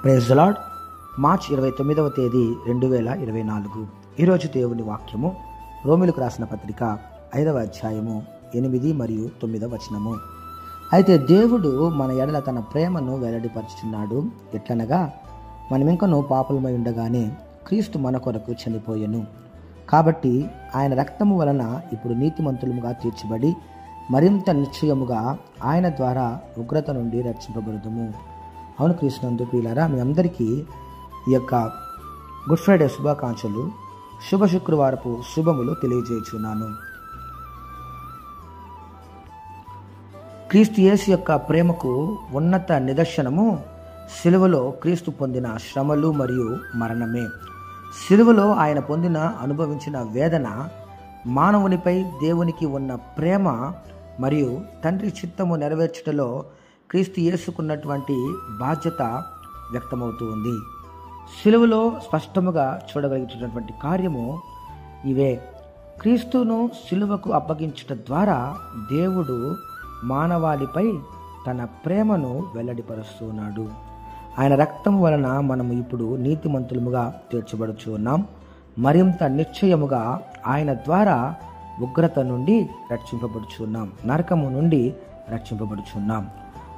Praise the Lord. మార్చి 29వ తేదీ 2024. ఈరోజు దేవుని వాక్యము రోమిలకు రాసిన పత్రిక 5వ అధ్యాయము 8 మరియు 9వ వచనము. అయితే దేవుడు మన ఎడల తన ప్రేమను వెల్లడిపరుచుచున్నాడు. ఎట్లనగా మనమింకను పాపులమై ఉండగానే క్రీస్తు మన కొరకు చనిపోయెను. కాబట్టి ఆయన రక్తము వలన ఇప్పుడు నీతిమంతులముగా తీర్చబడి మరింత నిశ్చయముగా ఆయన ద్వారా ఉగ్రత నుండి రక్షింపబడుదుము. అవును క్రీస్తునందు ప్రియులారా, మీ అందరికీ ఈ యొక్క గుడ్ ఫ్రైడే శుభాకాంక్షలు, శుభ శుక్రవారపు శుభములు తెలియజేయుచున్నాను. క్రీస్తు యేసు యొక్క ప్రేమకు ఉన్నత నిదర్శనము సిలువలో క్రీస్తు పొందిన శ్రమలు మరియు మరణమే. సిలువలో ఆయన అనుభవించిన వేదన మానవునిపై దేవునికి ఉన్న ప్రేమ మరియు తండ్రి చిత్తము నెరవేర్చుటలో క్రీస్తు యేసుకున్నటువంటి బాధ్యత వ్యక్తమవుతూ ఉంది. సిలువలో స్పష్టముగా చూడగలిగినటువంటి కార్యము ఇవే. క్రీస్తును సిలువకు అప్పగించుట ద్వారా దేవుడు మానవాళిపై తన ప్రేమను వెల్లడిపరుస్తున్నాడు. ఆయన రక్తం వలన మనము ఇప్పుడు నీతిమంతులముగా తీర్చబడుచు ఉన్నాం. మరింత నిశ్చయముగా ఆయన ద్వారా ఉగ్రత నుండి రక్షింపబడుచున్నాం, నరకము నుండి రక్షింపబడుచున్నాం.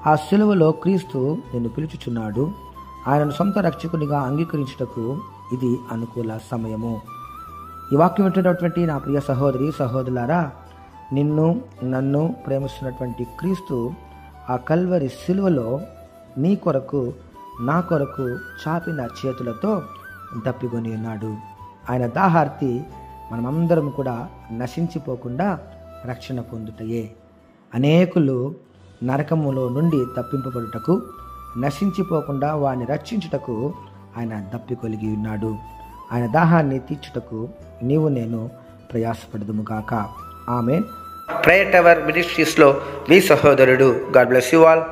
ఆ సిలువలో క్రీస్తు నిన్ను పిలుచుచున్నాడు. ఆయనను సొంత రక్షకునిగా అంగీకరించుటకు ఇది అనుకూల సమయము. ఈ వాక్యం వింటున్నటువంటి నా ప్రియ సహోదరి సహోదరులారా, నన్ను ప్రేమిస్తున్నటువంటి క్రీస్తు ఆ కల్వరి సిలువలో నీ కొరకు నా కొరకు చాపిన చేతులతో దప్పికొని ఉన్నాడు. ఆయన దాహార్తి మనమందరం కూడా నశించిపోకుండా రక్షణ పొందుటయే. అనేకులు నరకములో నుండి తప్పింపబడుటకు, నశించిపోకుండా వారిని రక్షించుటకు ఆయన దప్పికొలిగి ఉన్నాడు. ఆయన దాహాన్ని తీర్చుటకు నీవు నేను ప్రయాసపడదుముగాక. ఆమేన్. ప్రేయర్ టవర్ మినిస్ట్రీస్లో మీ సహోదరుడు. God bless you all.